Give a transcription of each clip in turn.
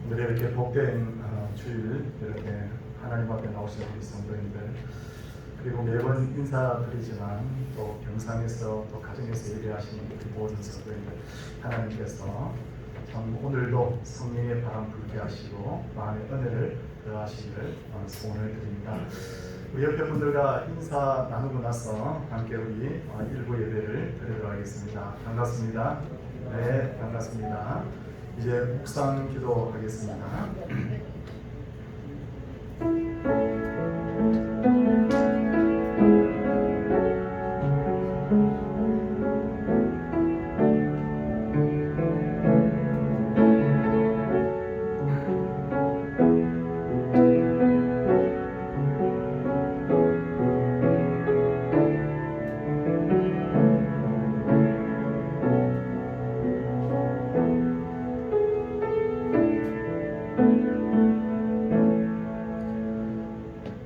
오늘 이렇게 복된 주일 이렇게 하나님 앞에 나오신 우리 성도님들, 그리고 매번 인사드리지만 또 경상에서 또 가정에서 예배하시는 우리 모든 성도님들, 하나님께서 참 오늘도 성령의 바람 불게 하시고 마음의 은혜를 더하시기를 소원을 드립니다. 우리 옆에 분들과 인사 나누고 나서 함께 우리 일부 예배를 드리도록 하겠습니다. 반갑습니다. 네, 반갑습니다. 이제 묵상 기도하겠습니다.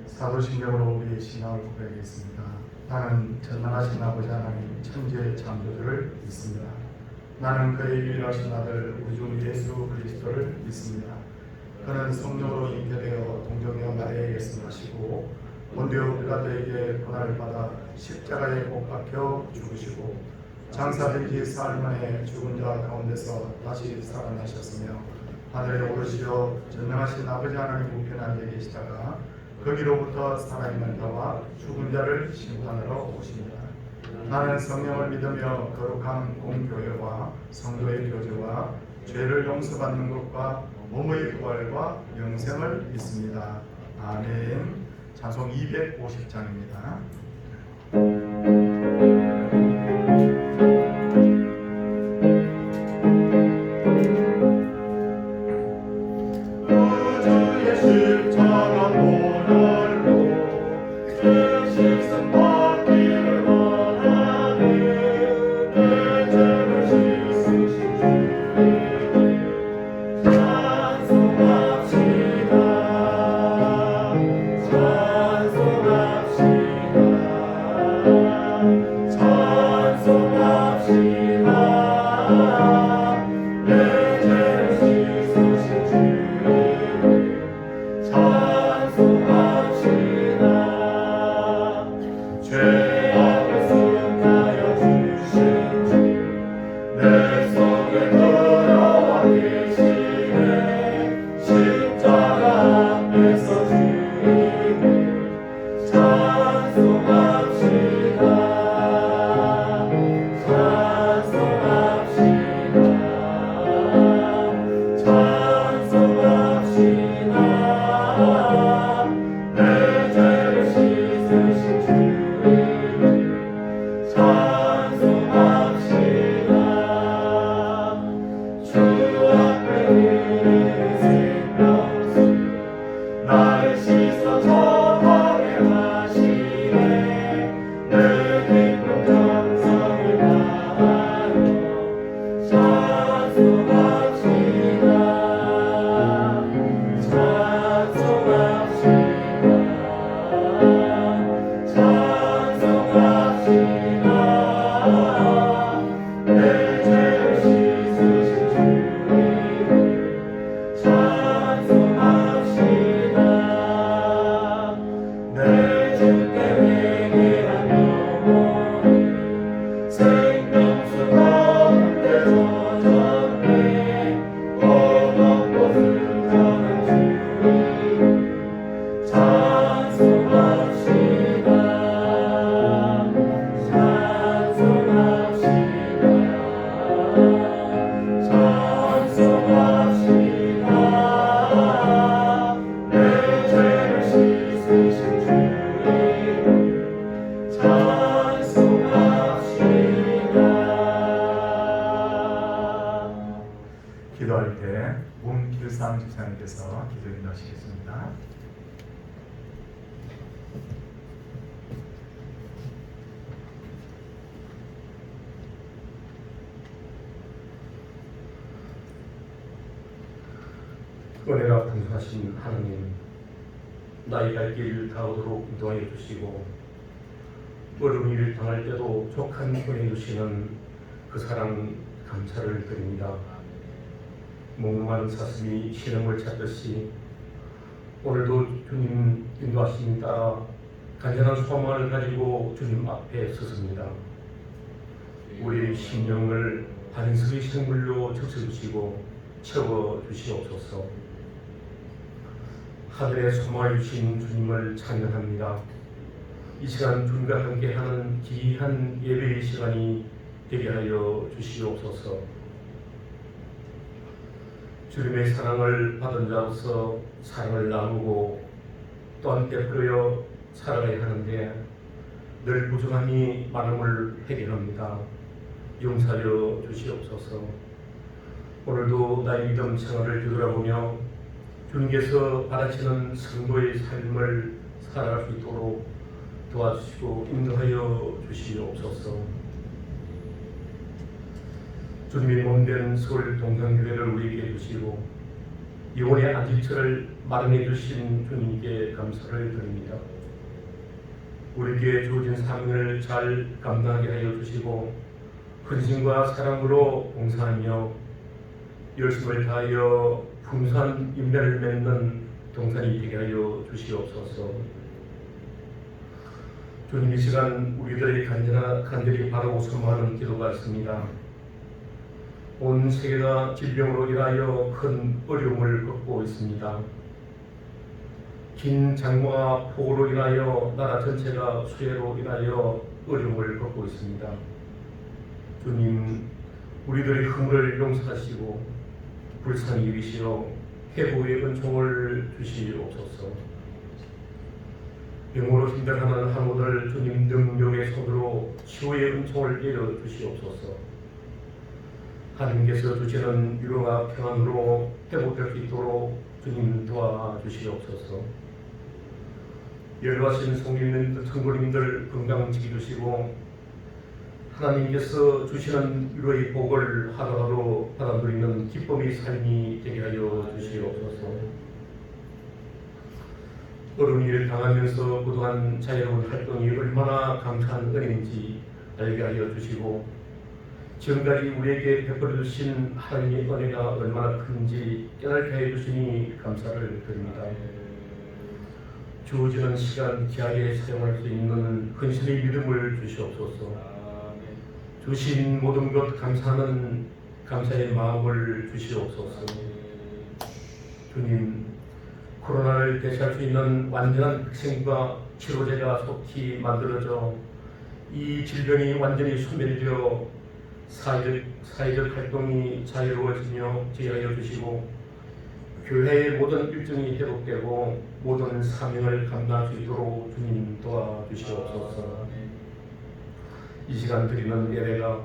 사도신경으로 우리의 신앙을 고백하겠습니다. 나는 전능하신 아버지 하나님 천지의 창조주를 믿습니다. 나는 그의 유일하신 아들 우리 주 예수 그리스도를 믿습니다. 그는 성령으로 잉태되어 동정녀 마리아에게 승하시고 본디오 빌라도에게 고난을 받아 십자가에 못 박혀 죽으시고 장사된 지 사흘 만에 죽은 자 가운데서 다시 살아나셨으며 하늘에 오르시어 전능하신 아버지 하나님 우편에 앉아 계시다가 거기로부터 살아있는 자와 죽은 자를 심판하러 오십니다. 나는 성령을 믿으며 거룩한 공교회와 성도의 교제와 죄를 용서받는 것과 몸의 부활과 영생을 믿습니다. 아멘. 찬송 250장입니다. 기도할 때 문길상 집사님께서 기도 인도하시겠습니다. 은혜가 풍성하신 하나님, 나의 갈 길 다오도록 인도하여 주시고 어려운 일을 당할 때도 족한 은혜 주시는 그 사랑 감사를 드립니다. 목마른 사슴이 시름을 찾듯이 오늘도 주님 인도하심에 따라 간절한 소망을 가지고 주님 앞에 섰습니다. 우리 심령을 반석의 생물로 적셔주시고 채워주시옵소서. 하늘의 소망을 주신 주님을 찬양합니다. 이 시간 주님과 함께하는 귀한 예배의 시간이 되게 하여 주시옵소서. 주님의 사랑을 받은 자로서 사랑을 나누고 또한 베풀어 살아가야 하는데 늘 부족함이 많음을 해결합니다. 용서하여 주시옵소서. 오늘도 나의 믿음 생활을 되돌아보며 주님께서 바라시는 성도의 삶을 살아갈 수 있도록 도와주시고 인도하여 주시옵소서. 주님의 몸된 서울 동산교회를 우리에게 주시고 영혼의 안식처를 마련해 주신 주님께 감사를 드립니다. 우리에게 주어진 사명을 잘 감당하게 하여 주시고 헌신과 사랑으로 봉사하며 열심을 다하여 풍성한 인내를 맺는 동산이 되게 하여 주시옵소서. 주님, 이 시간 우리들의 간절히 바라고 소망하는 기도가 있습니다. 온 세계가 질병으로 인하여 큰 어려움을 겪고 있습니다. 긴 장마와 폭우로 인하여 나라 전체가 수해로 인하여 어려움을 겪고 있습니다. 주님, 우리들의 허물을 용서하시고 불쌍히 여기시어 회복의 은총을 주시옵소서. 병으로 힘들어하는 한우들 주님 능력의 손으로 치유의 은총을 내려 주시옵소서. 하나님께서 주시는 위로와 평안으로 회복될 수 있도록 주님 도와주시옵소서. 열과신 성도님들 건강 지켜주시고 하나님께서 주시는 위로의 복을 하루하루 받아들이는 기쁨의 삶이 되게 하여 주시옵소서. 어려운 일을 당하면서 그동안 자유로운 활동이 얼마나 감사한 은혜인지 알게 하여 주시고 지금까지 우리에게 베풀어 주신 하나님의 은혜가 얼마나 큰지 깨닫게 해 주시니 감사를 드립니다. 주어지는 시간 귀하게 사용할 수 있는 헌신의 믿음을 주시옵소서. 주신 모든 것 감사하는 감사의 마음을 주시옵소서. 주님, 코로나를 대체할 수 있는 완전한 백신과 치료제가 속히 만들어져 이 질병이 완전히 소멸되어 사회적 활동이 자유로워지며 제하여 주시고 교회의 모든 일정이 회복되고 모든 사명을 감당할 수 있도록 주님 도와주시옵소서. 이 시간 드리는 예배가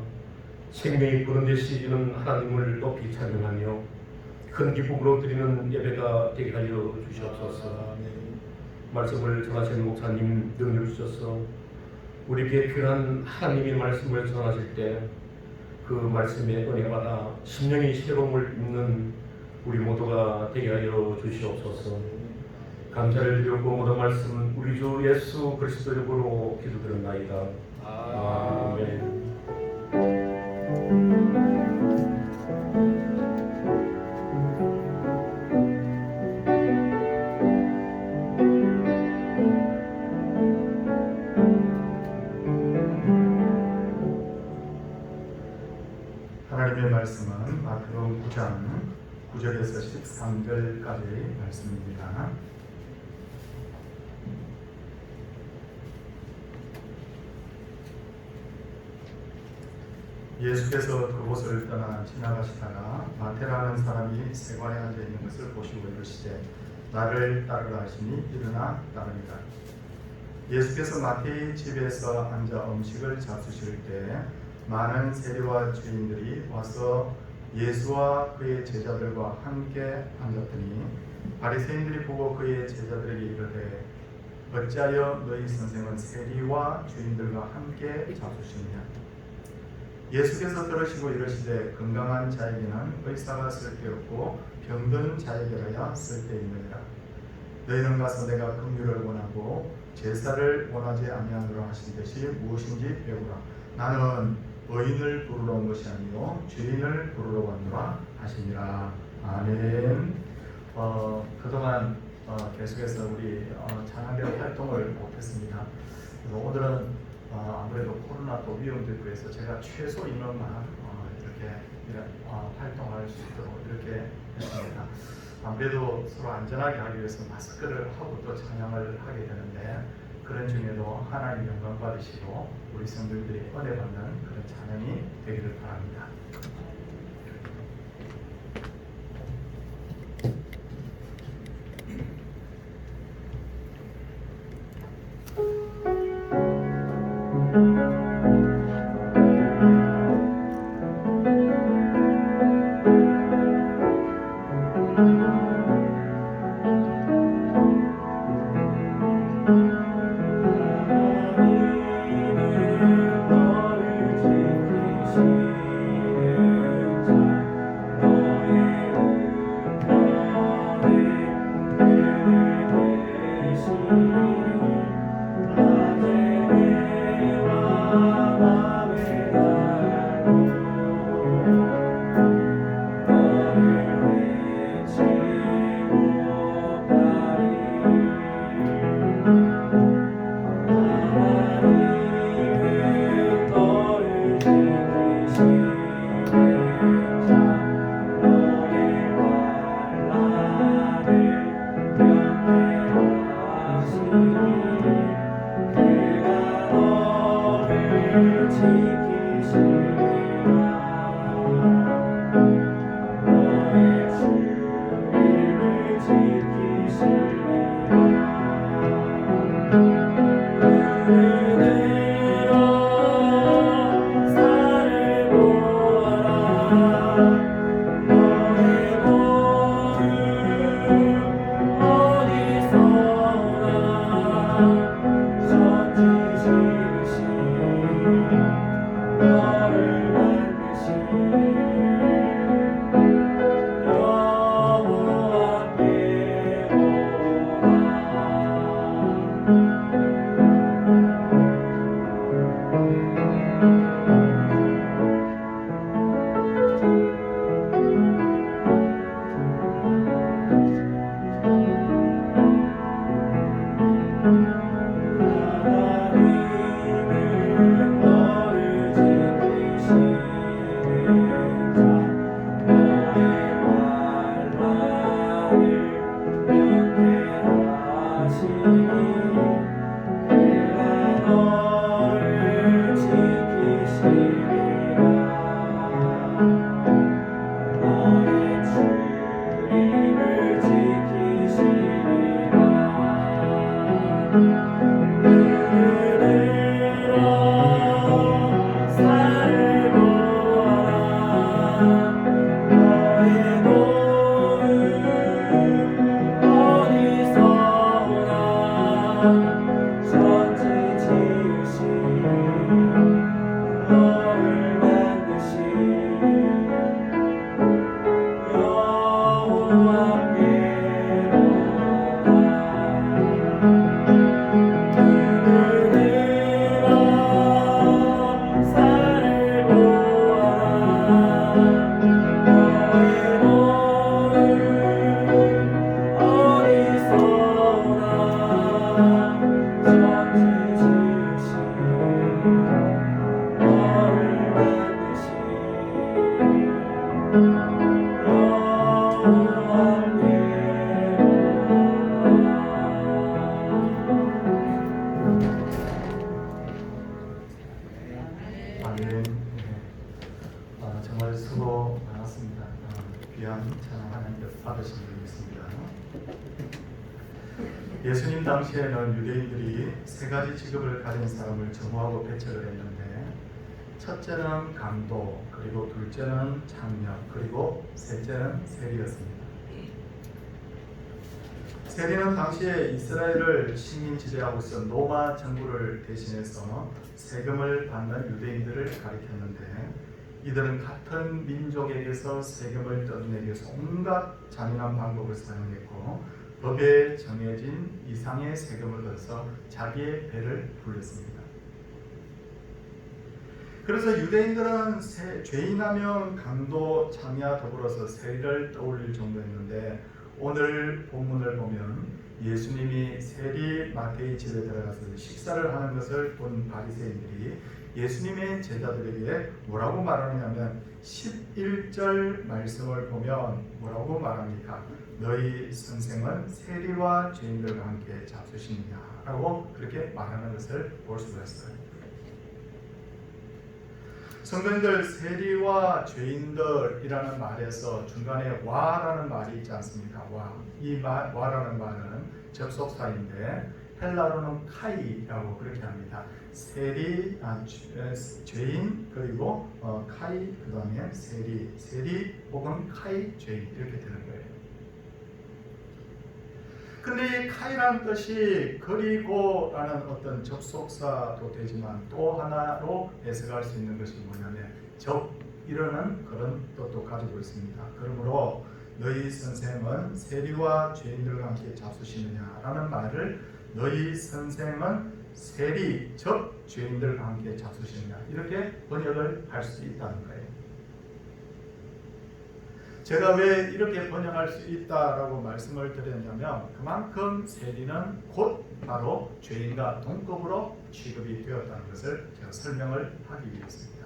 생명이 부른되시는 하나님을 높이 찬양하며 큰 기쁨으로 드리는 예배가 되게 하여 주시옵소서. 말씀을 전하시는 목사님 능력 주셔서 우리에게 필요한 하나님의 말씀을 전하실 때 그 말씀에 은혜 받아 심령의 새로움을 입는 우리 모두가 되게 하여 주시옵소서. 감사를 드리고 모든 말씀 우리 주 예수 그리스도 이름으로 기도드렸나이다. 아멘. 하나님의 말씀은 마태복음 9장 9절에서 13절까지 말씀입니다. 예수께서 그곳을 떠나 지나가시다가 마태라는 사람이 세관에 앉아 있는 것을 보시고 이르시되 나를 따르라 하시니 일어나 따르니라. 예수께서 마태의 집에서 앉아 음식을 잡수실 때 많은 세리와 주인들이 와서 예수와 그의 제자들과 함께 앉았더니 바리새인들이 보고 그의 제자들에게 이르되 어찌하여 너희 선생은 세리와 주인들과 함께 잡수시느냐. 예수께서 들으시고 이르시되 건강한 자에게는 의사가 쓸데없고 병든 자에게라야 쓸데있느니라. 너희는 가서 내가 긍휼을 원하고 제사를 원하지 아니하노라 하신 것이 무엇인지 배우라. 나는 의인을 부르러 온 것이 아니요 죄인을 부르러 왔노라 하시니라. 아멘. 그동안 계속해서 우리 찬양대 활동을 못했습니다. 그래서 오늘은 아무래도 코로나 또 위험도 있고 해서 제가 최소 인원만 이렇게 활동할 수 있도록 이렇게 했습니다. 아무래도 서로 안전하게 하기 위해서 마스크를 하고 또 찬양을 하게 되는데 그런 중에도 하나님 영광 받으시고 우리 성도들이 은혜 받는 그런 찬양이 되기를 바랍니다. 정말 수고 많았습니다. 귀한 찬양 하나님께서 받으신 분이 있습니다. 예수님 당시에는 유대인들이 세 가지 직업을 가진 사람을 정오하고 배척을 했는데 첫째는 강도, 그리고 둘째는 장녀, 그리고 셋째는 세리였습니다. 세리는 당시에 이스라엘을 식민 지배하고 있던 로마 정부를 대신해서 세금을 받는 유대인들을 가리켰는데 이들은 같은 민족에게서 세금을 뜯어내기 위해서 온갖 잔인한 방법을 사용했고 법에 정해진 이상의 세금을 걷어서 자기의 배를 불렸습니다. 그래서 유대인들은 죄인하면 강도, 장야 더불어서 세리를 떠올릴 정도였는데 오늘 본문을 보면 예수님이 세리 마태의 집에 들어가서 식사를 하는 것을 본 바리새인들이 예수님의 제자들에게 뭐라고 말하느냐면 11절 말씀을 보면 뭐라고 말합니까? 너희 선생은 세리와 죄인들과 함께 잡수시느냐라고 그렇게 말하는 것을 볼 수가 있어요. 성도님들, 세리와 죄인들이라는 말에서 중간에 와라는 말이 있지 않습니까? 와. 이 와라는 말은 접속사인데 헬라로는 카이라고 그렇게 합니다. 세리, 죄인, 그리고 카이, 그 다음에 세리 혹은 카이, 죄인 이렇게 되는 거예요. 근데 이 카이라는 뜻이 그리고라는 어떤 접속사도 되지만 또 하나로 해석할 수 있는 것이 뭐냐면 이러는 그런 뜻도 가지고 있습니다. 그러므로 너희 선생은 세리와 죄인들과 함께 잡수시느냐라는 말을 너희 선생은 세리, 즉 죄인들과 함께 잡수시느냐 이렇게 번역을 할 수 있다는 거예요. 제가 왜 이렇게 번역할 수 있다라고 말씀을 드렸냐면 그만큼 세리는 곧 바로 죄인과 동급으로 취급이 되었다는 것을 제가 설명을 하기 위해서입니다.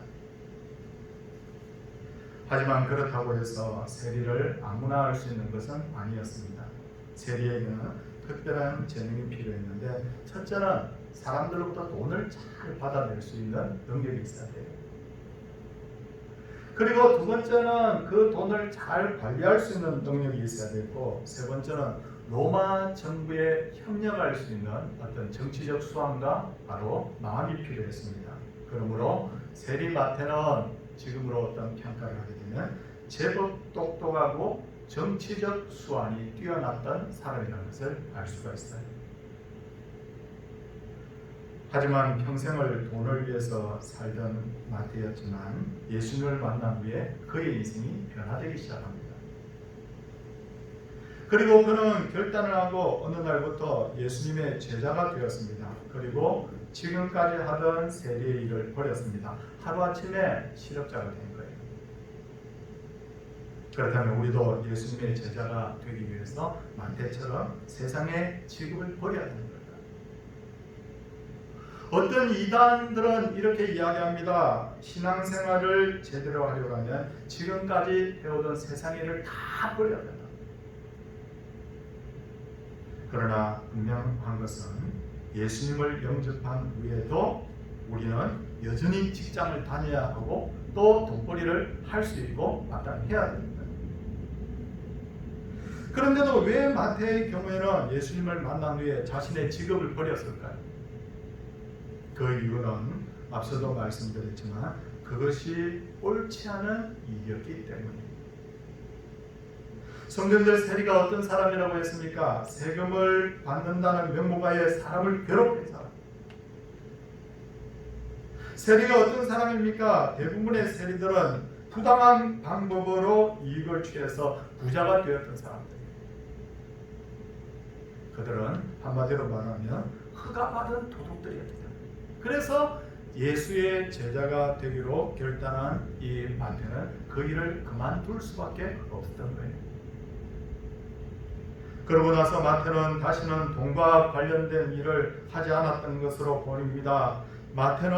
하지만 그렇다고 해서 세리를 아무나 할 수 있는 것은 아니었습니다. 세리에게는 특별한 재능이 필요했는데 첫째는 사람들로부터 돈을 잘 받아낼 수 있는 능력이 있어야 돼요. 그리고 두 번째는 그 돈을 잘 관리할 수 있는 능력이 있어야 되고 세 번째는 로마 정부에 협력할 수 있는 어떤 정치적 수완과 바로 마음이 필요했습니다. 그러므로 세리 마태는 지금으로 어떤 평가를 하게 되면 제법 똑똑하고 정치적 수완이 뛰어났던 사람이라는 것을 알 수가 있어요. 하지만 평생을 돈을 위해서 살던 마태였지만 예수님을 만난 후에 그의 인생이 변화되기 시작합니다. 그리고 그는 결단을 하고 어느 날부터 예수님의 제자가 되었습니다. 그리고 지금까지 하던 세리의 일을 버렸습니다. 하루아침에 실업자가 된 거예요. 그렇다면 우리도 예수님의 제자가 되기 위해서 마태처럼 세상의 직업을 버려야 되는 거예요. 어떤 이단들은 이렇게 이야기합니다. 신앙생활을 제대로 하려면 지금까지 해오던 세상의 일을 다 버려야 된다. 그러나 분명한 것은 예수님을 영접한 후에도 우리는 여전히 직장을 다녀야 하고 또 돈벌이를 할 수 있고 마땅해야 됩니다. 그런데도 왜 마태의 경우에는 예수님을 만난 후에 자신의 직업을 버렸을까요? 그 이유는 앞서도 말씀드렸지만 그것이 옳지 않은 일이었기 때문입니다. 성경들 세리가 어떤 사람이라고 했습니까? 세금을 받는다는 명목하에 사람을 괴롭힌 사람. 세리가 어떤 사람입니까? 대부분의 세리들은 부당한 방법으로 이익을 취해서 부자가 되었던 사람들입니다. 그들은 한마디로 말하면 허가 받은 도둑들이었다. 그래서 예수의 제자가 되기로 결단한 이 마태는 그 일을 그만둘 수밖에 없었던 거예요. 그러고 나서 마태는 다시는 돈과 관련된 일을 하지 않았던 것으로 보입니다. 마태는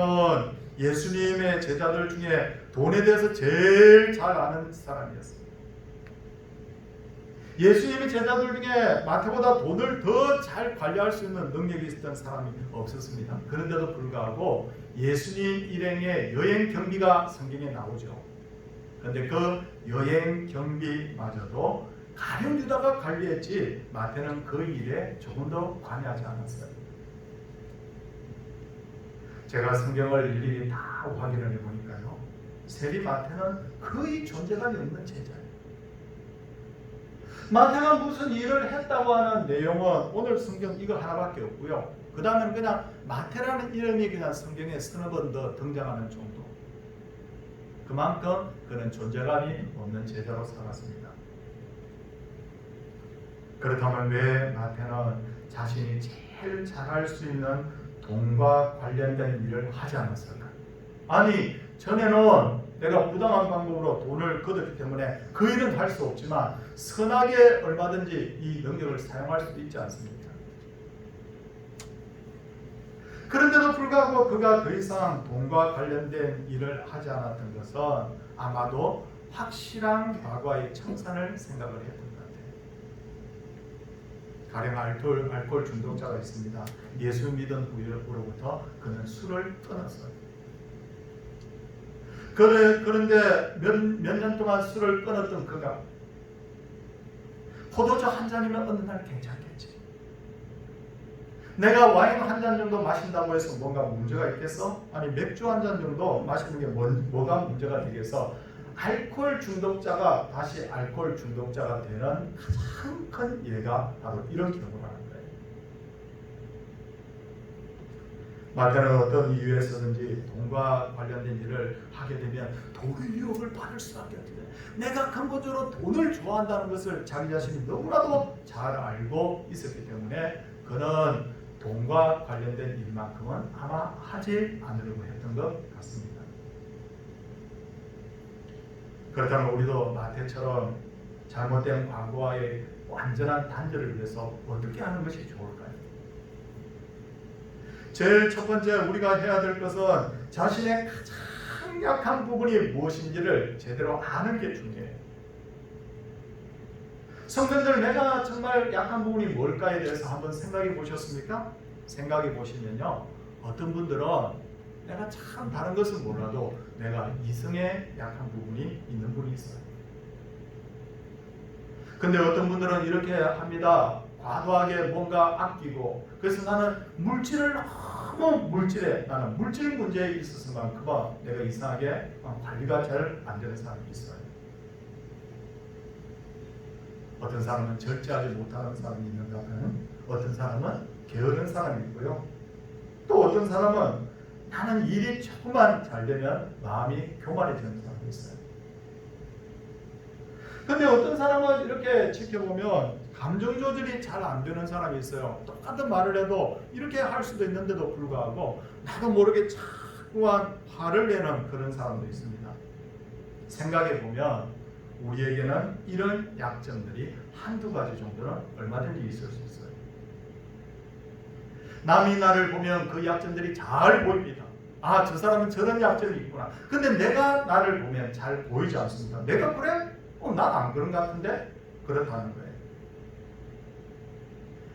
예수님의 제자들 중에 돈에 대해서 제일 잘 아는 사람이었습니다. 예수님의 제자들 중에 마태보다 돈을 더 잘 관리할 수 있는 능력이 있었던 사람이 없었습니다. 그런데도 불구하고 예수님 일행의 여행 경비가 성경에 나오죠. 그런데 그 여행 경비마저도 가룟 유다가 관리했지 마태는 그 일에 조금 더 관여하지 않았어요. 제가 성경을 일일이 다 확인을 해보니까요, 세리 마태는 거의 존재감이 없는 제자예요. 마태가 무슨 일을 했다고 하는 내용은 오늘 성경 이거 하나밖에 없고요. 그 다음에는 그냥 마태라는 이름이 그냥 성경에 서너 번 더 등장하는 정도. 그만큼 그는 존재감이 없는 제자로 살았습니다. 그렇다면 왜 마태는 자신이 제일 잘할 수 있는 돈과 관련된 일을 하지 않았을까? 아니, 전에는 내가 부당한 방법으로 돈을 거뒀기 때문에 그 일은 할 수 없지만 선하게 얼마든지 이 능력을 사용할 수도 있지 않습니까? 그런데도 불구하고 그가 더 이상 돈과 관련된 일을 하지 않았던 것은 아마도 확실한 과거의 청산을 생각을 했던 것 같아요. 가령 알코올 중독자가 있습니다. 예수 믿은 후로부터 그는 술을 끊었어요. 그런데 몇 년 동안 술을 끊었던 그가 포도주 한 잔이면 어느 날 괜찮겠지. 내가 와인 한 잔 정도 마신다고 해서 뭔가 문제가 있겠어? 아니 맥주 한 잔 정도 마시는 게 뭐가 문제가 되겠어? 알코올 중독자가 다시 알코올 중독자가 되는 가장 큰 예가 바로 이런 경우라는 거예요. 마태는 어떤 이유에서든지 돈과 관련된 일을 하게 되면 돈의 유혹을 받을 수밖에 없게 돼요. 내가 근본적으로 돈을 좋아한다는 것을 자기 자신이 너무나도 잘 알고 있었기 때문에 그는 돈과 관련된 일만큼은 아마 하지 않으려고 했던 것 같습니다. 그렇다면 우리도 마태처럼 잘못된 과거와의 완전한 단절을 위해서 어떻게 하는 것이 좋을까요? 제일 첫 번째 우리가 해야 될 것은 자신의 가장 약한 부분이 무엇인지를 제대로 아는 게 중요해요. 성도들, 내가 정말 약한 부분이 뭘까에 대해서 한번 생각해 보셨습니까? 생각해 보시면요, 어떤 분들은 내가 참 다른 것은 몰라도 내가 이성에 약한 부분이 있는 분이 있어요. 근데 어떤 분들은 이렇게 합니다. 과도하게 뭔가 아끼고, 그래서 나는 물질을 너무 물질에, 나는 물질 문제에 있어서만큼은 내가 이상하게 관리가 잘 안 되는 사람이 있어요. 어떤 사람은 절제하지 못하는 사람이 있는가 하면 어떤 사람은 게으른 사람이 있고요. 또 어떤 사람은 나는 일이 조금만 잘 되면 마음이 교만해지는 사람이 있어요. 근데 어떤 사람은 이렇게 지켜보면 감정 조절이 잘 안 되는 사람이 있어요. 똑같은 말을 해도 이렇게 할 수도 있는데도 불구하고 나도 모르게 자꾸만 화를 내는 그런 사람도 있습니다. 생각해 보면 우리에게는 이런 약점들이 한두 가지 정도는 얼마든지 있을 수 있어요. 남이 나를 보면 그 약점들이 잘 보입니다. 아, 저 사람은 저런 약점이 있구나. 근데 내가 나를 보면 잘 보이지 않습니다. 내가 그래? 난 안 그런 것 같은데? 그렇다는 거예요.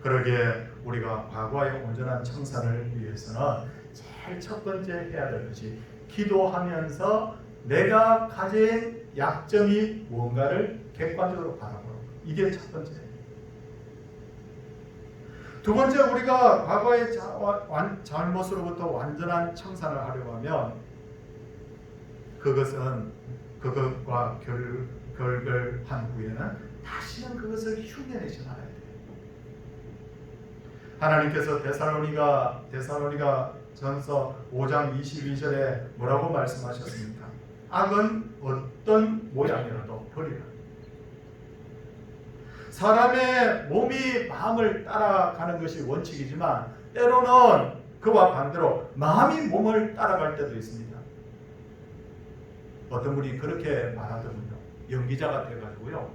그러기에 우리가 과거의 온전한 청산을 위해서는 제일 첫 번째 해야 될 것이 기도하면서 내가 가진 약점이 뭔가를 객관적으로 바라보는 것. 이게 첫 번째예요. 두 번째, 우리가 과거의 잘못으로부터 완전한 청산을 하려고 하면 그것은 그것과 결별한 후에는 다시는 그것을 흉내내지 말아야 돼요. 하나님께서 데살로니가 전서 5장 22절에 뭐라고 말씀하셨습니까? 악은 어떤 모양이라도 버리라. 사람의 몸이 마음을 따라가는 것이 원칙이지만 때로는 그와 반대로 마음이 몸을 따라갈 때도 있습니다. 어떤 분이 그렇게 말하더군요. 연기자가 돼가지고요,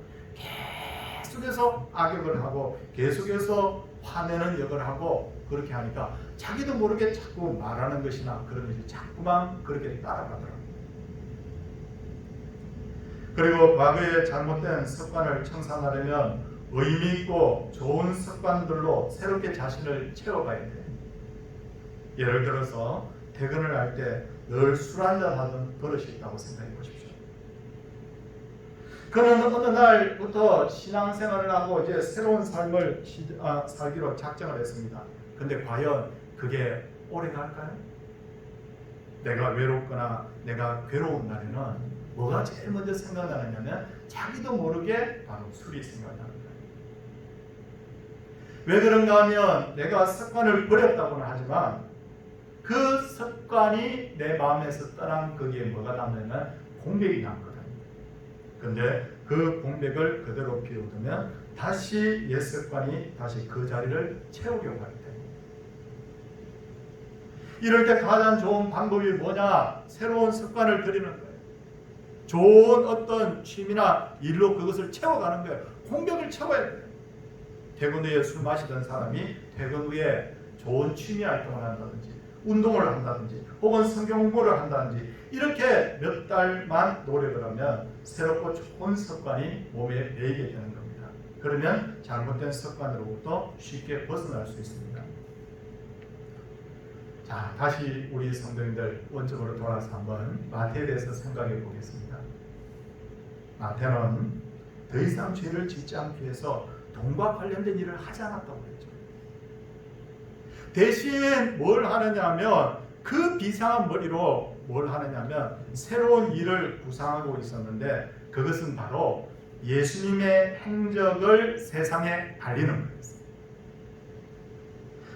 계속해서 악역을 하고 계속해서 화내는 역을 하고 그렇게 하니까 자기도 모르게 자꾸 말하는 것이나 그런 것이 자꾸만 그렇게 따라가더라고요. 그리고 과거의 잘못된 습관을 청산하려면 의미 있고 좋은 습관들로 새롭게 자신을 채워가야 돼요. 예를 들어서 퇴근을 할 때 늘 술 한잔 하던 버릇이 있다고 생각해 보십시오. 그는 어느 날부터 신앙생활을 하고 이제 새로운 삶을 살기로 작정을 했습니다. 근데 과연 그게 오래 갈까요? 내가 외롭거나 내가 괴로운 날에는 뭐가 제일 먼저 생각나느냐면 자기도 모르게 바로 술이 생각나는 거예요. 왜 그런가 하면 내가 습관을 버렸다고는 하지만 그 습관이 내 마음에서 떠난 거기에 뭐가 남냐면 공백이 남거든요. 근데 그 공백을 그대로 비워두면 다시 옛 습관이 다시 그 자리를 채우려고 하기 때문에 이럴 때 가장 좋은 방법이 뭐냐? 새로운 습관을 들이는 거예요. 좋은 어떤 취미나 일로 그것을 채워가는 거예요. 공백을 채워야 돼요. 퇴근 후에 술 마시던 사람이 퇴근 후에 좋은 취미 활동을 한다든지 운동을 한다든지 혹은 성경 공부를 한다든지 이렇게 몇 달만 노력을 하면 새롭고 좋은 습관이 몸에 배이게 되는 겁니다. 그러면 잘못된 습관으로부터 쉽게 벗어날 수 있습니다. 자, 다시 우리 성도님들 원점으로 돌아서 한번 마태에 대해서 생각해 보겠습니다. 마태는 더 이상 죄를 짓지 않기 위해서 돈과 관련된 일을 하지 않았다고 했죠. 대신 뭘 하느냐면 그 비상한 머리로 뭘 하느냐면 새로운 일을 구상하고 있었는데 그것은 바로 예수님의 행적을 세상에 알리는 거였어요.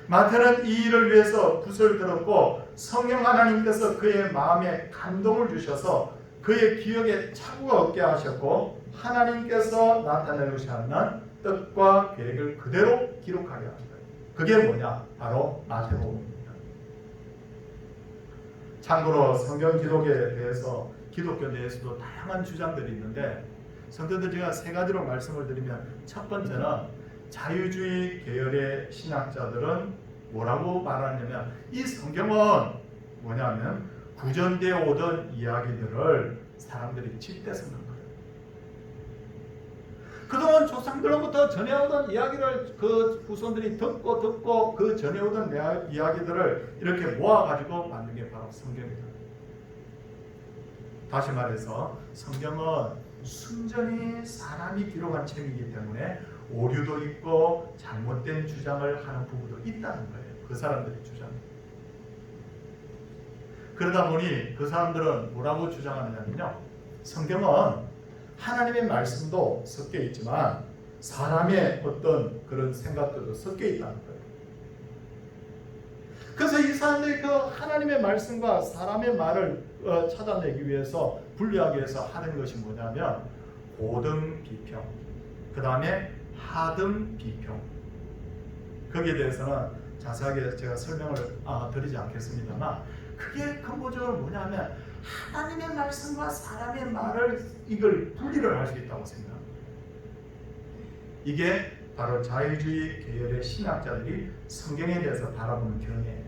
마태는 이 일을 위해서 붓을 들었고 성령 하나님께서 그의 마음에 감동을 주셔서 그의 기억에 착오가 없게 하셨고 하나님께서 나타내주셨는 뜻과 계획을 그대로 기록하게 하는 거예요. 그게 뭐냐? 바로 마태복음입니다. 참고로 성경 기록에 대해서 기독교 내에서도 다양한 주장들이 있는데 성도들 제가 세 가지로 말씀을 드리면 첫 번째는 자유주의 계열의 신학자들은 뭐라고 말하냐면 이 성경은 뭐냐면 구전되어 오던 이야기들을 사람들이 집대서 넣은 거예요. 그동안 조상들로부터 전해오던 이야기를 그 후손들이 듣고 그 전해오던 이야기들을 이렇게 모아가지고 만든 게 바로 성경이다. 다시 말해서 성경은 순전히 사람이 기록한 책이기 때문에 오류도 있고 잘못된 주장을 하는 부분도 있다는 거예요. 그 사람들의 주장. 그러다 보니 그 사람들은 뭐라고 주장하느냐면요. 성경은 하나님의 말씀도 섞여 있지만 사람의 어떤 그런 생각들도 섞여 있다는 거예요. 그래서 이 사람들이 그 하나님의 말씀과 사람의 말을 찾아내기 위해서 분리하기 위해서 하는 것이 뭐냐면 고등 비평, 그 다음에 하등 비평. 거기에 대해서는 자세하게 제가 설명을 드리지 않겠습니다만 그게 근본적으로 뭐냐면 하나님의 말씀과 사람의 말을 이걸 분리를 할 수 있다고 생각합니다. 이게 바로 자유주의 계열의 신학자들이 성경에 대해서 바라보는 견해예요.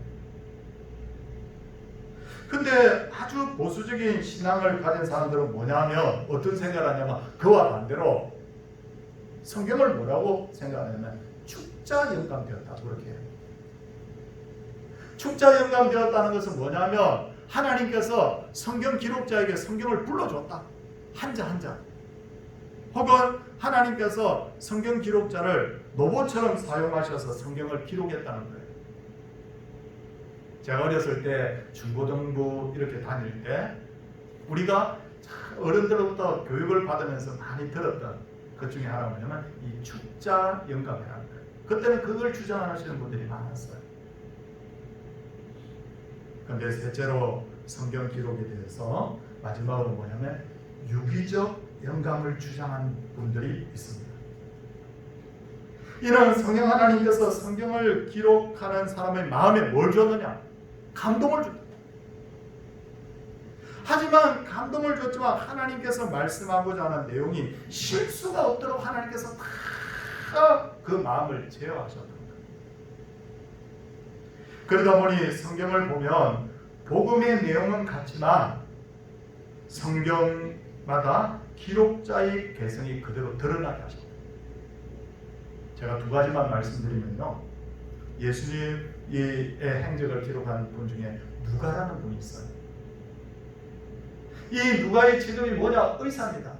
근데 아주 보수적인 신앙을 가진 사람들은 뭐냐면 어떤 생각을 하냐면 그와 반대로 성경을 뭐라고 생각하냐면 축자 영감되었다 그렇게 해요. 축자 영감되었다는 것은 뭐냐면 하나님께서 성경 기록자에게 성경을 불러줬다. 한자 한자. 혹은 하나님께서 성경 기록자를 로봇처럼 사용하셔서 성경을 기록했다는 거예요. 제가 어렸을 때 중고등부 이렇게 다닐 때 우리가 어른들로부터 교육을 받으면서 많이 들었던 것 중에 하나가 뭐냐면 이 축자 영감이라는 거예요. 그때는 그걸 주장하시는 분들이 많았어요. 그런데 셋째로 성경 기록에 대해서 마지막으로 뭐냐면 유기적 영감을 주장하는 분들이 있습니다. 이는 성령 하나님께서 성경을 기록하는 사람의 마음에 뭘 줬느냐? 감동을 줬다. 하지만 감동을 줬지만 하나님께서 말씀하고자 하는 내용이 실수가 없도록 하나님께서 다 그 마음을 제어하셨던 거예요. 그러다 보니 성경을 보면 복음의 내용은 같지만 성경마다 기록자의 개성이 그대로 드러나게 하십니다. 제가 두 가지만 말씀드리면요. 예수님의 행적을 기록한 분 중에 누가라는 분이 있어요. 이 누가의 직업이 뭐냐? 의사입니다.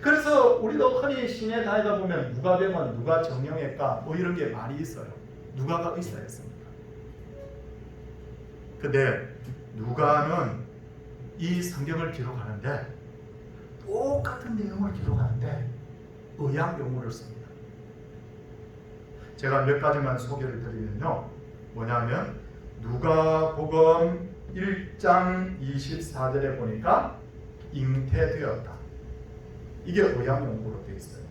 그래서 우리도 흔히 시내 다니다 보면 누가병원, 누가 정형외과 뭐 이런 게 많이 있어요. 누가가 의사였습니다. 근데 누가는 이 성경을 기록하는데 똑같은 내용을 기록하는데 의학 용어를 씁니다. 제가 몇 가지만 소개를 드리면요. 뭐냐면 누가복음 1장 24절에 보니까 잉태되었다. 이게 의학 용어로 되어 있어요.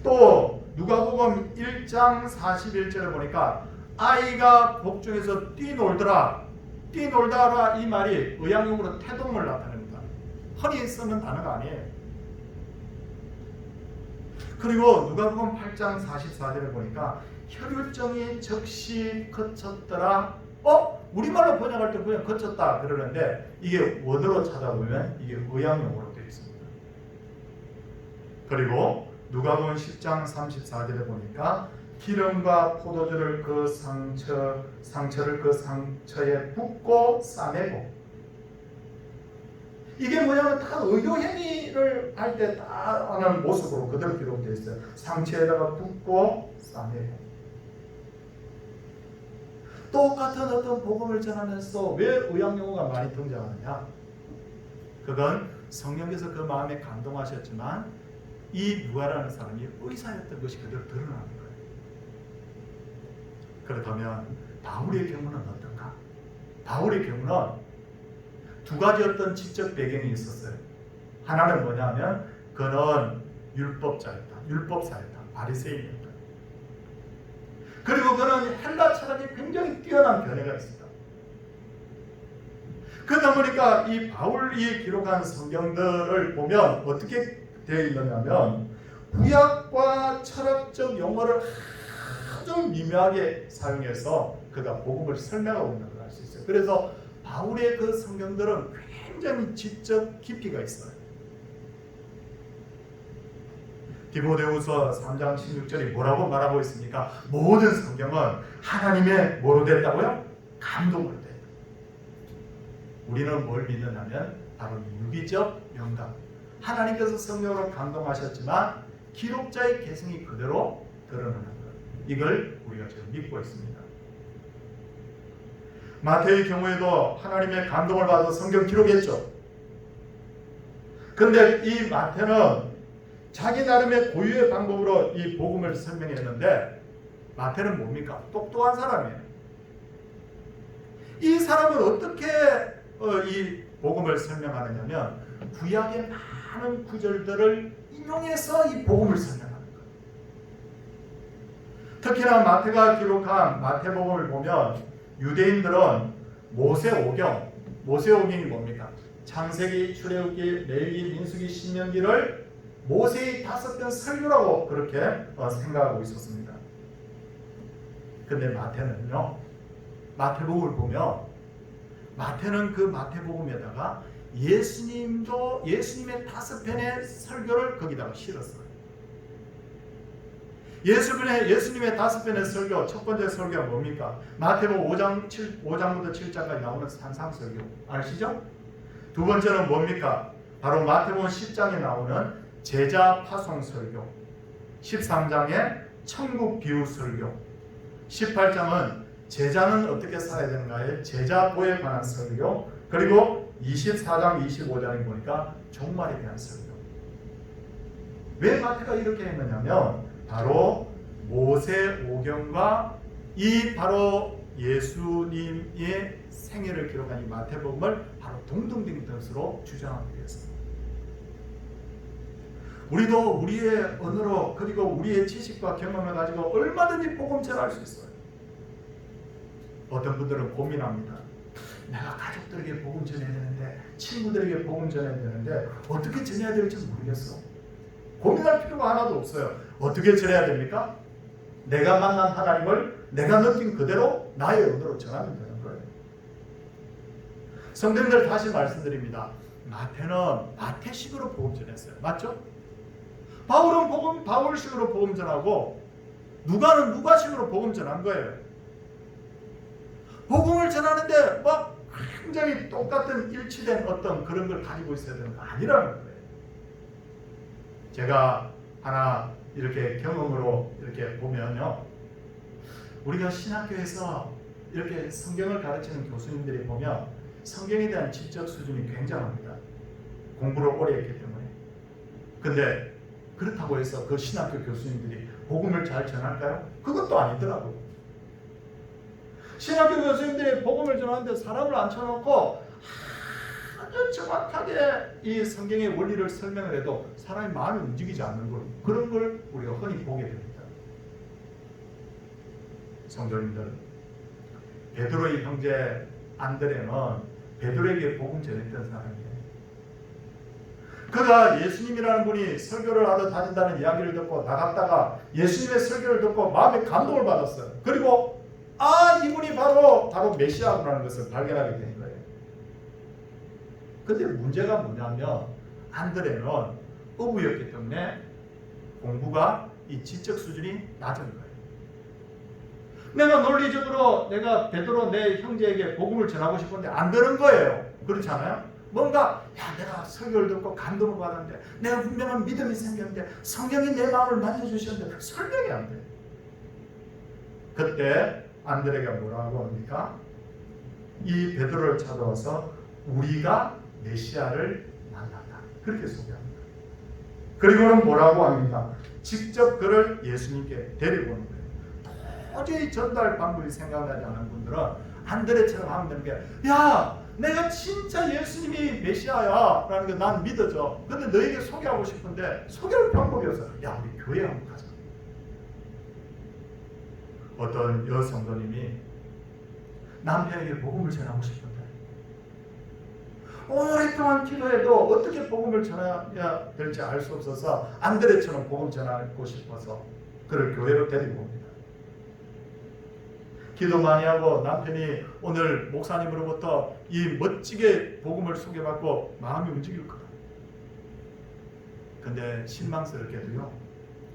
또 누가복음 1장 41절에 보니까 아이가 복중에서 뛰놀더라. 뛰놀다라 이 말이 의학용어로 태동을 나타냅니다. 흔히 쓰는 단어가 아니에요. 그리고 누가복음 8장 44절에 보니까 혈류증이 즉시 그쳤더라. 우리말로 번역할 때 그냥 그쳤다 그러는데 이게 원어로 찾아보면 이게 의학용어로 되어 있습니다. 그리고 누가복음 10장 34절에 보니까 기름과 포도주를 그 상처를 그 상처에 붓고 싸매고, 이게 뭐냐면 다 의료 행위를 할 때 다 하는 모습으로 그대로 기록되어 있어요. 상처에다가 붓고 싸매고. 똑같은 어떤 복음을 전하면서 왜 의학용어가 많이 등장하느냐? 그건 성령께서 그 마음에 감동하셨지만 이 누가라는 사람이 의사였던 것이 그대로 드러나는 거예요. 그렇다면 바울의 경우는 어떤가? 바울의 경우는 두 가지 어떤 지적 배경이 있었어요. 하나는 뭐냐면 그는 율법자였다. 율법사였다. 바리새인이었다. 그리고 그는 헬라 철학에 굉장히 뛰어난 견해가 있었다. 그러다 보니까 이 바울이 기록한 성경들을 보면 어떻게 되어 있느냐면 구약과 철학적 용어를 아주 미묘하게 사용해서 그가 복음을 설명하고 있는 걸 알 수 있어요. 그래서 바울의 그 성경들은 굉장히 지적 깊이가 있어요. 디모데후서 3장 16절이 뭐라고 말하고 있습니까? 모든 성경은 하나님의 뭐로 됐다고요? 감동으로 됐다. 우리는 뭘 믿느냐면 바로 유기적 영감. 하나님께서 성경으로 감동하셨지만 기록자의 개성이 그대로 드러나는 것. 이걸 우리가 지금 믿고 있습니다. 마태의 경우에도 하나님의 감동을 받아서 성경 기록했죠. 근데 이 마태는 자기 나름의 고유의 방법으로 이 복음을 설명했는데, 마태는 뭡니까? 똑똑한 사람이에요. 이 사람은 어떻게 이 복음을 설명하느냐면 구약의 많은 구절들을 인용해서 이 복음을 설명하는 거예요. 특히나 마태가 기록한 마태복음을 보면 유대인들은 모세오경이 뭡니까? 창세기, 출애굽기, 레위기, 민수기, 신명기를 모세의 5편 설교라고 그렇게 생각하고 있었습니다. 근데 마태는요, 마태복음을 보면 마태는 그 마태복음에다가 예수님의 5편의 설교를 거기다가 실었어요. 예수님의 5편의 설교, 첫 번째 설교가 뭡니까? 마태복음 5장부터 7장까지 나오는 산상설교 아시죠? 두 번째는 뭡니까? 바로 마태복음 10장에 나오는 제자 파송 설교, 13장에 천국 비유 설교, 18장은 제자는 어떻게 살아야 되는가에 제자도에 관한 설교, 그리고 24장, 25장에 보니까 종말에 대한 설교. 왜 마태가 이렇게 했느냐면 바로 모세오경과 이 바로 예수님의 생애를 기록한 이 마태복음을 바로 동등된 것으로 주장하기 위해서입니다. 우리도 우리의 언어로 그리고 우리의 지식과 경험을 가지고 얼마든지 복음 전할 수 있어요. 어떤 분들은 고민합니다. 내가 가족들에게 복음 전해야 되는데, 친구들에게 복음 전해야 되는데 어떻게 전해야 될지 모르겠어. 고민할 필요가 하나도 없어요. 어떻게 전해야 됩니까? 내가 만난 하나님을 내가 느낀 그대로 나의 언어로 전하면 되는 거예요. 성도님들 다시 말씀드립니다. 마태는 마태식으로 복음 전했어요. 맞죠? 바울은 바울식으로 복음 전하고 누가는 누가식으로 복음 전한 거예요. 복음을 전하는데 막 굉장히 똑같은 일치된 어떤 그런 걸 가지고 있어야 되는 거 아니라는 거예요. 제가 하나 이렇게 경험으로 이렇게 보면요, 우리가 신학교에서 이렇게 성경을 가르치는 교수님들이 보면 성경에 대한 지적 수준이 굉장합니다. 공부를 오래 했기 때문에. 근데 그렇다고 해서 그 신학교 교수님들이 복음을 잘 전할까요? 그것도 아니더라고요. 신학교 교수님들이 복음을 전하는데 사람을 앉혀놓고 아주 정확하게 이 성경의 원리를 설명을 해도 사람의 마음이 움직이지 않는 것, 그런 걸 우리가 흔히 보게 됩니다. 성도님들, 베드로의 형제 안드레는 베드로에게 복음 전했던 사람이에요. 그가 예수님이라는 분이 설교를 하러 다닌다는 이야기를 듣고 나갔다가 예수님의 설교를 듣고 마음에 감동을 받았어요. 그리고 이분이 바로 메시아라는 것을 발견하게 된 거예요. 근데 문제가 뭐냐면 안드레는 어부였기 때문에 공부가 이 지적 수준이 낮은 거예요. 내가 논리적으로 내가 베드로 내 형제에게 복음을 전하고 싶은데 안 되는 거예요. 그렇지 않아요? 뭔가 내가 설교를 듣고 감동을 받았는데 내가 분명한 믿음이 생겼는데 성령이 내 마음을 만져주셨는데 설명이 안 돼. 그때 안드레가 뭐라고 합니까? 이 베드로를 찾아와서 우리가 메시아를 만났다. 그렇게 소개합니다. 그리고는 뭐라고 합니까? 직접 그를 예수님께 데리고 오는 거예요. 도저히 전달 방법이 생각나지 않은 분들은 안드레처럼 하면 되는 게 내가 진짜 예수님이 메시아야 라는 게 난 믿어져. 근데 너에게 소개하고 싶은데 소개할 방법이 없어. 우리 교회 한번 가자. 어떤 여성도님이 남편에게 복음을 전하고 싶은데 오랫동안 기도해도 어떻게 복음을 전해야 될지 알 수 없어서 안드레처럼 복음 전하고 싶어서 그를 교회로 데리고 옵니다. 기도 많이 하고 남편이 오늘 목사님으로부터 이 멋지게 복음을 소개받고 마음이 움직일 거다. 근데 실망스럽게도요,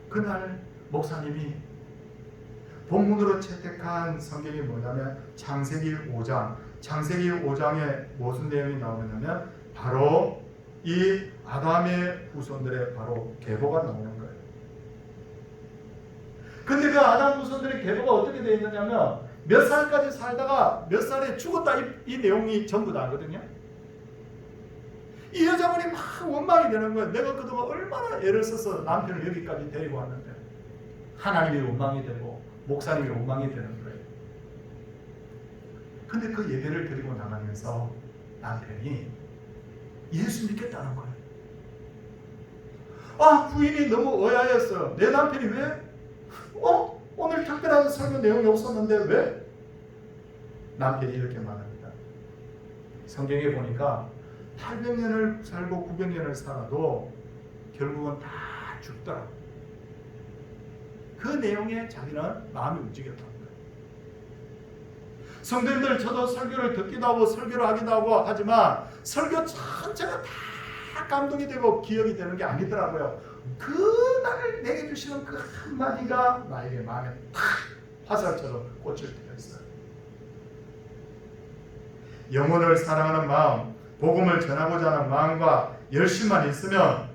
그날 목사님이 본문으로 채택한 성경이 뭐냐면 창세기 5장. 창세기 5장에 무슨 내용이 나오냐면 바로 이 아담의 후손들의 바로 계보가 나오는 거예요. 근데 그 아담 후손들의 계보가 어떻게 되어 있느냐면 몇 살까지 살다가 몇 살에 죽었다, 이 내용이 전부 다거든요. 이 여자분이 막 원망이 되는 거예요. 내가 그동안 얼마나 애를 써서 남편을 여기까지 데리고 왔는데 하나님이 원망이 되고 목사님이 원망이 되는 거예요. 근데 그 예배를 드리고 나가면서 남편이 예수 믿겠다는 거예요. 부인이 너무 의아했어요. 내 남편이 왜? 오늘 특별한 설교 내용이 없었는데 왜? 남편이 이렇게 말합니다. 성경에 보니까 800년을 살고 900년을 살아도 결국은 다 죽더라. 그 내용에 자기는 마음이 움직였던 거예요. 성도님들, 저도 설교를 듣기도 하고 설교를 하기도 하고 하지만 설교 전체가 다 감동이 되고 기억이 되는 게 아니더라고요. 그날 내게 주시는 그 한마디가 나에게 마음에 탁 화살처럼 꽂힐 때가 있어요. 영혼을 사랑하는 마음, 복음을 전하고자 하는 마음과 열심만 있으면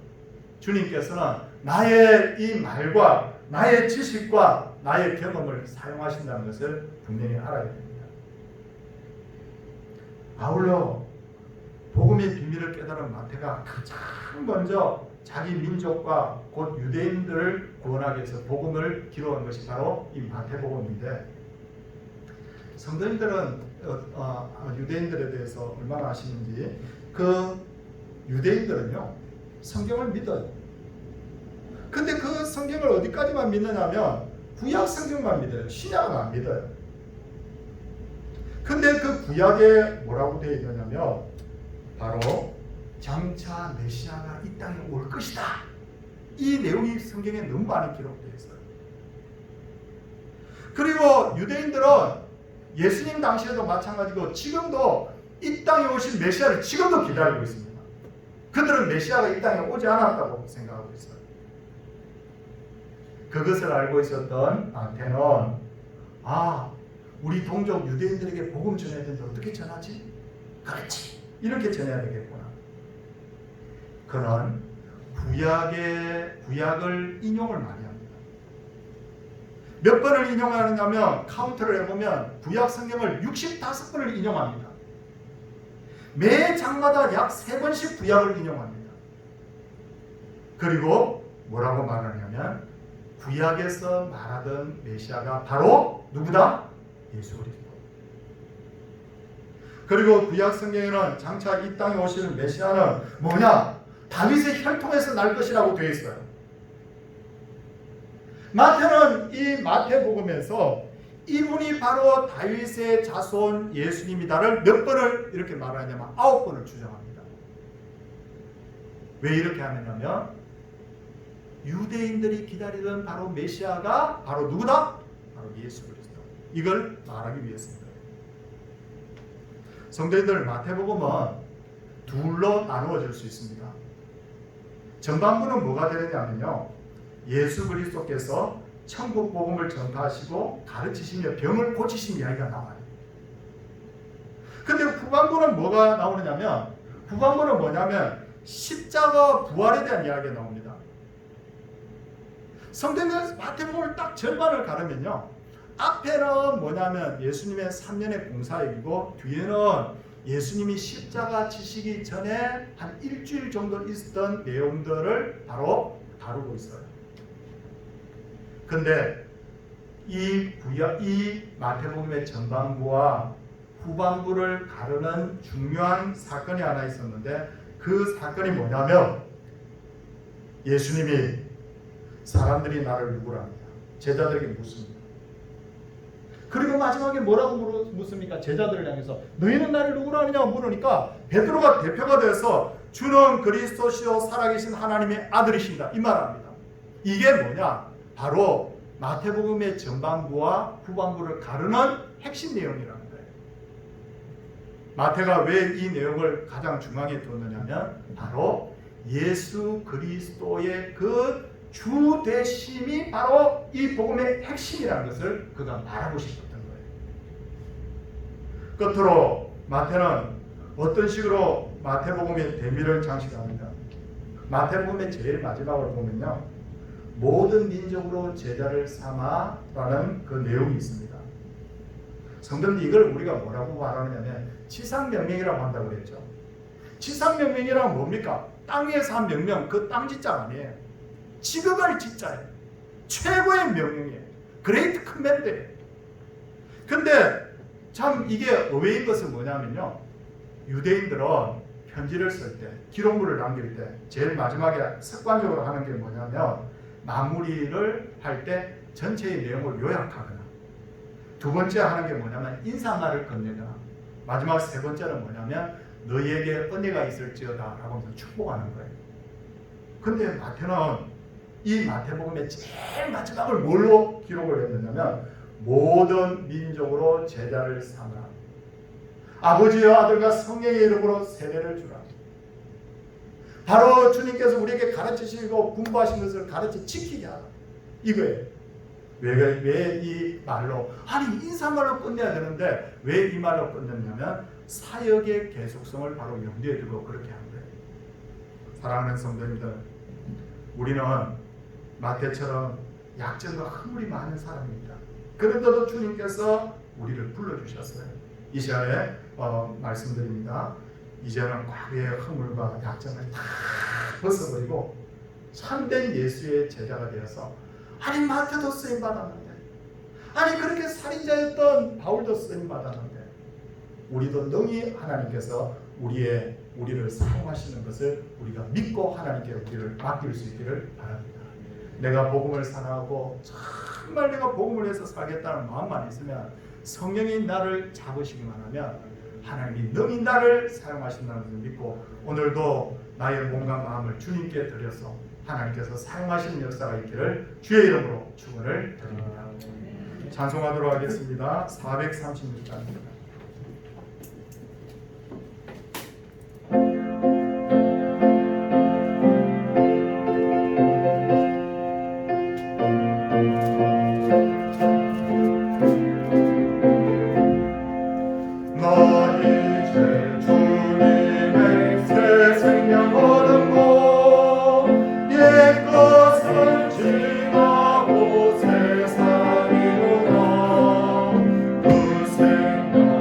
주님께서는 나의 이 말과 나의 지식과 나의 경험을 사용하신다는 것을 분명히 알아야 됩니다. 아울러 복음의 비밀을 깨달은 마태가 가장 먼저 자기 민족과 곧 유대인들을 구원하기 위해서 복음을 기록한 것이 바로 이 마태복음인데, 성도님들은 유대인들에 대해서 얼마나 아시는지, 그 유대인들은요 성경을 믿어요. 근데 그 성경을 어디까지만 믿느냐면 구약 성경만 믿어요. 신약은 안 믿어요. 근데 그 구약에 뭐라고 되어 있느냐면 바로 장차 메시아가 이 땅에 올 것이다. 이 내용이 성경에 너무 많이 기록되어 있어요. 그리고 유대인들은 예수님 당시에도 마찬가지고 지금도 이 땅에 오신 메시아를 지금도 기다리고 있습니다. 그들은 메시아가 이 땅에 오지 않았다고 생각하고 있어요. 그것을 알고 있었던 안테는 우리 동족 유대인들에게 복음 전해야 되는데 어떻게 전하지? 그렇지, 이렇게 전해야 되겠구나. 그는 구약을 인용을 많이 합니다. 몇 번을 인용하느냐면 카운트를 해보면 구약 성경을 65번을 인용합니다. 매 장마다 약 3번씩 구약을 인용합니다. 그리고 뭐라고 말하냐면 구약에서 말하던 메시아가 바로 누구다? 예수 그리스도. 그리고 구약 성경에는 장차 이 땅에 오시는 메시아는 뭐냐? 다윗의 혈통에서 날 것이라고 되어 있어요. 마태는 이 마태복음에서 이분이 바로 다윗의 자손 예수님이다를 몇 번을 이렇게 말하냐면 9번을 주장합니다. 왜 이렇게 하느냐면 유대인들이 기다리던 바로 메시아가 바로 누구다? 바로 예수 그리스도. 이걸 말하기 위해서입니다. 성도님들, 마태복음은 둘로 나누어질 수 있습니다. 전반부는 뭐가 되느냐면요, 예수 그리스도께서 천국 복음을 전파하시고 가르치시며 병을 고치신 이야기가 나와요. 근데 후반부는 뭐가 나오느냐면, 후반부는 뭐냐면 십자가 부활에 대한 이야기가 나옵니다. 성경에서 마태복음을 딱 절반을 가르면요, 앞에는 뭐냐면 예수님의 3년의 공사이고, 뒤에는 예수님이 십자가 지시기 전에 한 일주일 정도 있었던 내용들을 바로 다루고 있어요. 근데 이 마태복음의 전반부와 후반부를 가르는 중요한 사건이 하나 있었는데, 그 사건이 뭐냐면 예수님이 사람들이 나를 누구라 하느냐, 제자들에게 묻습니다. 그리고 마지막에 뭐라고 묻습니까? 제자들을 향해서 너희는 나를 누구라 하느냐고 물으니까 베드로가 대표가 돼서 주는 그리스도시요 살아계신 하나님의 아들이신다, 이 말합니다. 이게 뭐냐? 바로 마태복음의 전반부와 후반부를 가르는 핵심 내용이라는 거예요. 마태가 왜 이 내용을 가장 중앙에 뒀느냐면 바로 예수 그리스도의 그 주되심이 바로 이 복음의 핵심이라는 것을 그가 말하고 싶었던 거예요. 끝으로 마태는 어떤 식으로 마태복음의 대미를 장식하느냐, 마태복음의 제일 마지막으로 보면요, 모든 민족으로 제자를 삼아라는 그 내용이 있습니다. 성도님, 이걸 우리가 뭐라고 말하느냐면 지상명령이라고 한다고 그랬죠. 지상명령이란 뭡니까? 땅에서 한 명령, 그 땅지자 아니에요. 지극할 지자예요. 최고의 명령이에요. 그레이트 커맨드예요. 근데 참 이게 의외인 것은 뭐냐면요, 유대인들은 편지를 쓸 때, 기록물을 남길 때 제일 마지막에 습관적으로 하는 게 뭐냐면 마무리를 할 때 전체의 내용을 요약하거나, 두 번째 하는 게 뭐냐면 인사말을 건네거나, 마지막 세 번째는 뭐냐면 너희에게 은혜가 있을지어다 라고 하면서 축복하는 거예요. 근데 마태는 이 마태복음의 제일 마지막을 뭘로 기록을 했느냐면 모든 민족으로 제자를 삼으라, 아버지와 아들과 성령의 이름으로 세례를 주라. 바로 주님께서 우리에게 가르치시고 분부하신 것을 가르쳐 지키게 하라, 이거예요. 왜 이 말로, 아니 인사말로 끝내야 되는데 왜 이 말로 끝냈냐면 사역의 계속성을 바로 염두에 두고 그렇게 한 거예요. 사랑하는 성도님들, 우리는 마태처럼 약점과 허물이 많은 사람입니다. 그런데도 주님께서 우리를 불러주셨어요. 이 시간에 말씀드립니다. 이제는 과거의 허물과 약점을 다 벗어버리고 참된 예수의 제자가 되어서, 아니 마태도 쓰임 받았는데, 아니 그렇게 살인자였던 바울도 쓰임 받았는데, 우리도 능히 하나님께서 우리를 사용하시는 것을 우리가 믿고 하나님께 우리를 맡길 수 있기를 바랍니다. 내가 복음을 사랑하고 정말 내가 복음을 해서 살겠다는 마음만 있으면, 성령이 나를 잡으시기만 하면 하나님이 능히 나를 사용하신다는 것을 믿고, 오늘도 나의 몸과 마음을 주님께 드려서 하나님께서 사용하시는 역사가 있기를 주의 이름으로 축원을 드립니다. 찬송하도록 하겠습니다. 436장입니다. 세상 이루나 그 생각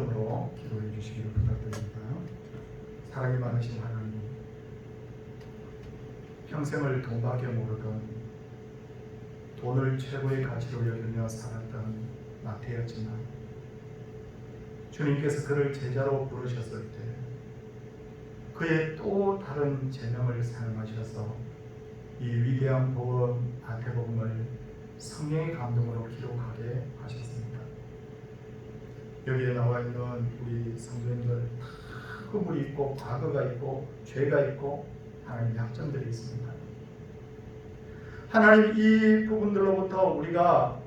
진정으로 기도해 주시기를 부탁드립니다. 사랑이 많으신 하나님, 평생을 돈밖에 모르던 돈을 최고의 가치로 여기며 살았던 마태였지만 주님께서 그를 제자로 부르셨을 때 그의 또 다른 제명을 사용하셔서 이 위대한 복음 마태복음을 성령의 감동으로 기록하게 하셨습니다. 여기에 나와 있는 우리 성도님들 다 허물이 있고 과거가 있고 죄가 있고 하나님 약점들이 있습니다. 하나님 이 부분들로부터 우리가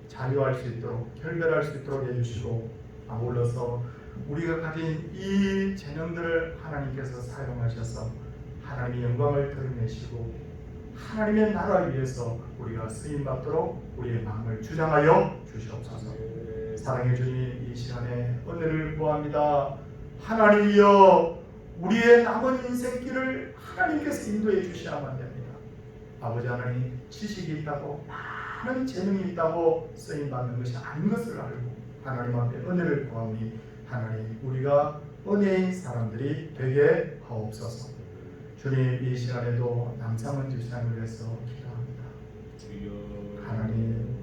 자유할 수 있도록 결별할 수 있도록 해주시고 아울러서 우리가 가진 이 재능들을 하나님께서 사용하셔서 하나님의 영광을 드러내시고 하나님의 나라를 위해서 우리가 쓰임받도록 우리의 마음을 주장하여 주시옵소서. 사랑해 주님, 이 시간에 은혜를 구합니다. 하나님이여, 우리의 남은 인생길을 하나님께서 인도해 주셔야만 됩니다. 아버지 하나님, 지식이 있다고 많은 재능이 있다고 쓰임받는 것이 아닌 것을 알고 하나님 앞에 은혜를 구하오니 하나님, 우리가 은혜인 사람들이 되게 하옵소서. 주님, 이 시간에도 남상은 집사님을 위해서 기도합니다. 하나님,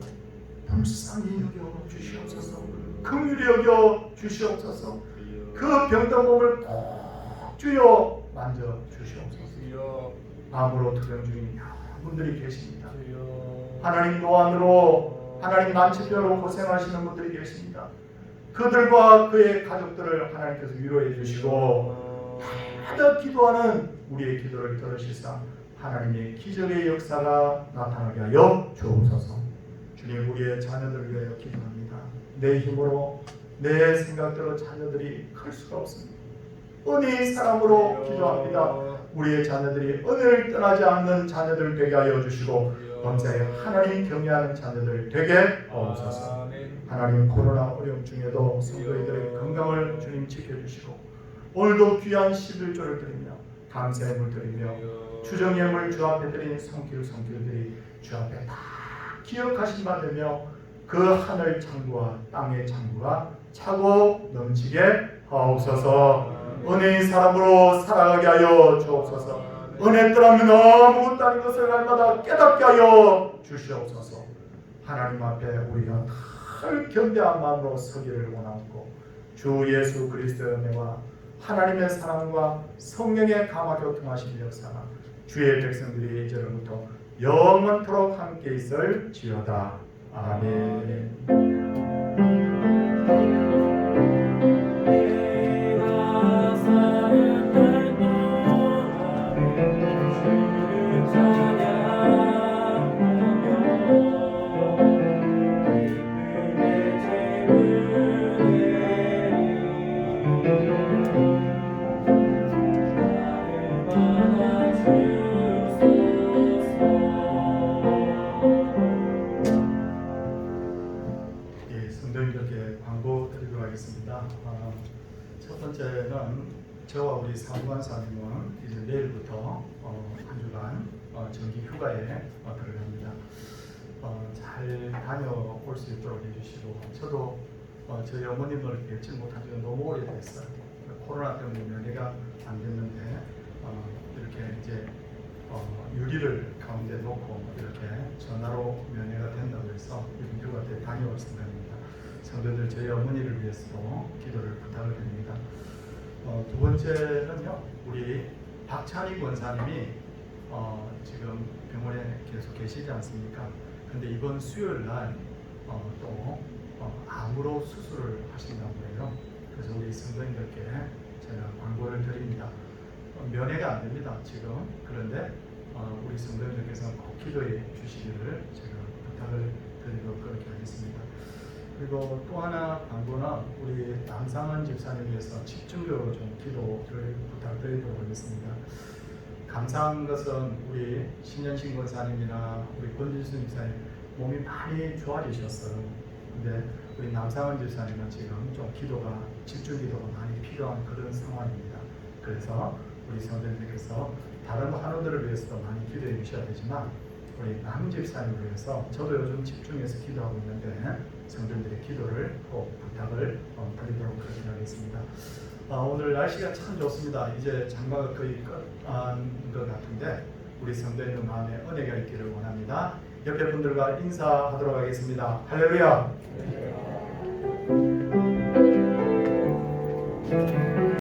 불쌍히 여겨 주시옵소서. 긍휼히 여겨 주시옵소서. 그 병든 몸을 꼭 주여 만져 주시옵소서. 암으로 투병 중인 분들이 계십니다. 하나님 노안으로, 하나님 만취병으로 고생하시는 분들이 계십니다. 그들과 그의 가족들을 하나님께서 위로해 주시고 마다 기도하는 우리의 기도를 들으시사 하나님의 기적의 역사가 나타나게 하여 주옵소서. 주님, 우리의 자녀들을 위하여 기도합니다. 내 힘으로, 내 생각대로 자녀들이 클 수가 없습니다. 은혜의 사람으로 기도합니다. 우리의 자녀들이 은혜를 떠나지 않는 자녀들 되게 하여 주시고 범사에 하나님 경외하는 자녀들 되게 하옵소서. 하나님, 코로나 어려움 중에도 성도들의 건강을 주님 지켜주시고 오늘도 귀한 11조를 드리며 감사의 물 드리며 주정의 물 주 앞에 드린 성길들이 주 앞에 다 기억하신 바 되며 그 하늘 창구와 땅의 창구가 차고 넘치게 하옵소서. 은혜인 사람으로 살아가게 하여 주옵소서. 은혜 떠나면 아무것도 아닌 것을 날마다 깨닫게 하여 주시옵소서. 하나님 앞에 우리가 늘 견대한 마음으로 서기를 원하고 주 예수 그리스도의 은혜와 하나님의 사랑과 성령의 감화 교통하신 역사가 주의 백성들이 이제로부터 영원토록 함께 있을지어다. 아멘. 첫 번째는 저와 우리 사무관 사님은 이제 내일부터 한 주간 정기 휴가에 들어갑니다. 잘 다녀올 수 있도록 해주시고 저도 저희 어머님을 뵙지 못한 지가 너무 오래됐어요. 코로나 때문에 면회가 안 됐는데 이렇게 이제 유리를 가운데 놓고 이렇게 전화로 면회가 된다고 해서 이번 휴가 때 다녀올 생각입니다. 성도들, 저희 어머니를 위해서도 기도를 부탁을 드립니다. 두 번째는요, 우리 박찬희 권사님이 지금 병원에 계속 계시지 않습니까? 근데 이번 수요일 날 또 암으로 수술을 하신다고 해요. 그래서 우리 성도님들께 제가 광고를 드립니다. 면회가 안 됩니다, 지금. 그런데 우리 성도님들께서 꼭 기도해 주시기를 제가 부탁을 드리도록 그렇게 하겠습니다. 그리고 또 하나 광고는 우리 남상은 집사님 위해서 집중적으로 좀 기도를 부탁드리도록 하겠습니다. 감사한 것은 우리 신현신 권사님이나 우리 권진수 집사님 몸이 많이 좋아지셨어요. 근데 우리 남상은 집사님은 지금 좀 기도가, 집중 기도가 많이 필요한 그런 상황입니다. 그래서 우리 성도님들께서 다른 환우들을 위해서도 많이 기도해 주셔야 되지만 우리 남 집사님을 위해서 저도 요즘 집중해서 기도하고 있는데 성도님들의 기도를 꼭 부탁을 드리도록 그렇게 하겠습니다. 오늘 날씨가 참 좋습니다. 이제 장마가 거의 끝난 것 같은데 우리 성도님들 마음에 은혜가 있기를 원합니다. 옆에 분들과 인사하도록 하겠습니다. 할렐루야.